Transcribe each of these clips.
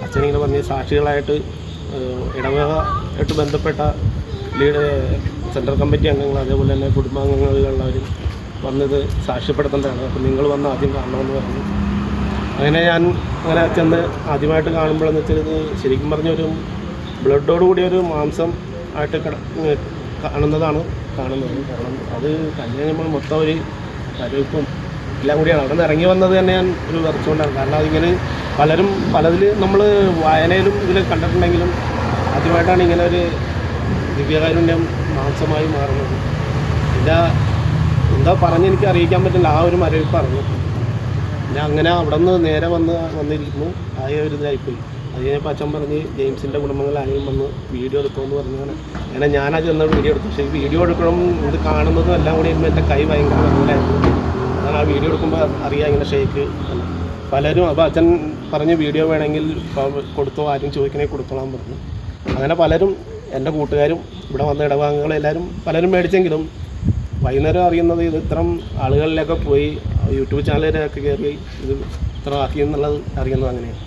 അച്ഛനിങ്ങനെ പറഞ്ഞ് സാക്ഷികളായിട്ട് ഇടവകയായിട്ട് ബന്ധപ്പെട്ട central committee അംഗങ്ങൾ അതേപോലെ തന്നെ കുടുംബാംഗങ്ങളുള്ളവർ വന്നത് സാക്ഷ്യപ്പെടുത്തേണ്ടതാണ്. അപ്പോൾ നിങ്ങൾ വന്ന് ആദ്യം കാണണമെന്ന് പറഞ്ഞു. അങ്ങനെ ഞാൻ അങ്ങനെ ചെന്ന് ആദ്യമായിട്ട് കാണുമ്പോഴെന്ന് വെച്ചാൽ ഇത് ശരിക്കും പറഞ്ഞൊരു ബ്ലഡോടുകൂടി ഒരു മാംസം ആയിട്ട് കാണുന്നത്. കാരണം അത് കഴിഞ്ഞ് കഴിയുമ്പോൾ മൊത്തം ഒരു കരുപ്പും എല്ലാം കൂടിയാണ്. അവിടെ നിന്ന് ഇറങ്ങി വന്നത് തന്നെ ഞാൻ ഒരു വിറച്ചുകൊണ്ടാണ്. കാരണം അതിങ്ങനെ പലതിൽ നമ്മൾ വായനയിലും ഇതിൽ കണ്ടിട്ടുണ്ടെങ്കിലും ആദ്യമായിട്ടാണ് ഇങ്ങനെ ഒരു ദിവ്യകാരുണ്യം മാംസമായി മാറുന്നത്. എന്താ പറഞ്ഞെനിക്ക് അറിയിക്കാൻ പറ്റില്ല. ആ ഒരു മരവിപ്പ് അറിഞ്ഞു. ഞാൻ അങ്ങനെ അവിടെ നിന്ന് നേരെ വന്നിരിക്കുന്നു. ആയ ഒരു ഇതായിപ്പോയി. അത് കഴിഞ്ഞപ്പോൾ അച്ഛൻ പറഞ്ഞ് ജെയിംസിൻ്റെ കുടുംബങ്ങളാരെയും വന്ന് വീഡിയോ എടുക്കുമെന്ന് പറഞ്ഞാൽ അങ്ങനെ ഞാനാ ചെന്ന വീഡിയോ എടുത്തു. പക്ഷേ വീഡിയോ എടുക്കണം ഇത് കാണുന്നതും എല്ലാം കൂടി വരുമ്പോൾ എൻ്റെ കൈ ഭയങ്കര നല്ലതായിരുന്നു. അതാണ് ആ വീഡിയോ എടുക്കുമ്പോൾ അറിയാം ഇങ്ങനെ ഷേക്ക് പലരും. അപ്പോൾ അച്ഛൻ പറഞ്ഞ് വീഡിയോ വേണമെങ്കിൽ കൊടുത്തോ, ആരും ചോദിക്കണമെങ്കിൽ കൊടുത്തോളാൻ പറഞ്ഞു. അങ്ങനെ പലരും എൻ്റെ കൂട്ടുകാരും ഇവിടെ വന്ന ഇടവാംഗങ്ങളെല്ലാവരും പലരും മേടിച്ചെങ്കിലും വൈകുന്നേരം അറിയുന്നത് ഇത് ഇത്രയും ആളുകളിലൊക്കെ പോയി യൂട്യൂബ് ചാനലിലൊക്കെ കയറി ഇത് ഇത്ര ആക്കി എന്നുള്ളത് അറിയുന്നത് അങ്ങനെയാണ്.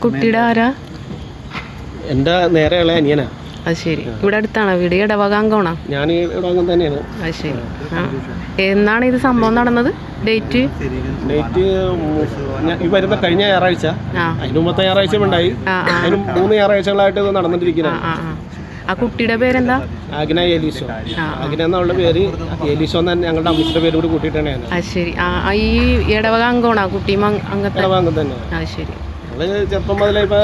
കുട്ടിയുടെ ആരാ? എൻ്റെ നേരെയുള്ള അനിയനാ. അത് ശരി. ഇവിടെ അടുത്താണോ വീട്? ഇടവകാംഗമാണോ? ഞാൻ ഇടവകം തന്നെയാണ്. അത് ശരി. എന്നാണ് ഇത് സംഭവം നടന്നത്? ഡേറ്റ് ഈ വരുന്ന കഴിഞ്ഞ ഞായറാഴ്ച, അതിന് മുമ്പത്തെ ഞായറാഴ്ച ഉണ്ടായി. അതിന് 3 ഞായറാഴ്ചകളായിട്ട് ഇത് നടന്നിട്ടിരിക്കുന്നത്. ആ കുട്ടിയുടെ പേരെന്താ? ആഗ്ന എലീസോ. ആഗ്ന എന്നുള്ള പേര് എലീസോ എന്ന് ഞങ്ങളുടെ അമ്മച്ചിയുടെ പേര് കൂടി കൂട്ടിയിട്ടാണ്. അത് ശരി. ഈ ഇടവകാംഗമാണോ? കുട്ടി ഇടവകാംഗം തന്നെ. അത് ശരി. ഞങ്ങൾ ചെറുപ്പം മുതലേ ഇപ്പോൾ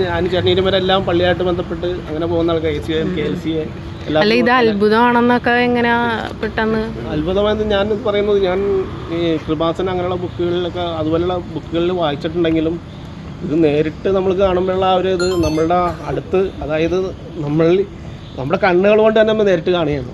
ഞാൻ ചേട്ടനീരും വരെല്ലാം പള്ളിയായിട്ട് ബന്ധപ്പെട്ട് അങ്ങനെ പോകുന്ന ആൾക്കാർ KLC അല്ല, ഇത് അത്ഭുതമാണെന്നൊക്കെ എങ്ങനെയാ പെട്ടെന്ന്? അത്ഭുതമായെന്ന് ഞാൻ പറയുന്നത്, ഞാൻ ഈ കൃപാസന അങ്ങനെയുള്ള ബുക്കുകളിലൊക്കെ അതുപോലെയുള്ള ബുക്കുകളിൽ വായിച്ചിട്ടുണ്ടെങ്കിലും ഇത് നേരിട്ട് നമ്മൾ കാണുമ്പോഴുള്ള ആ ഒരു ഇത് നമ്മളുടെ അടുത്ത്, അതായത് നമ്മുടെ കണ്ണുകൾ കൊണ്ട് തന്നെ നമ്മൾ നേരിട്ട് കാണുകയാണ്.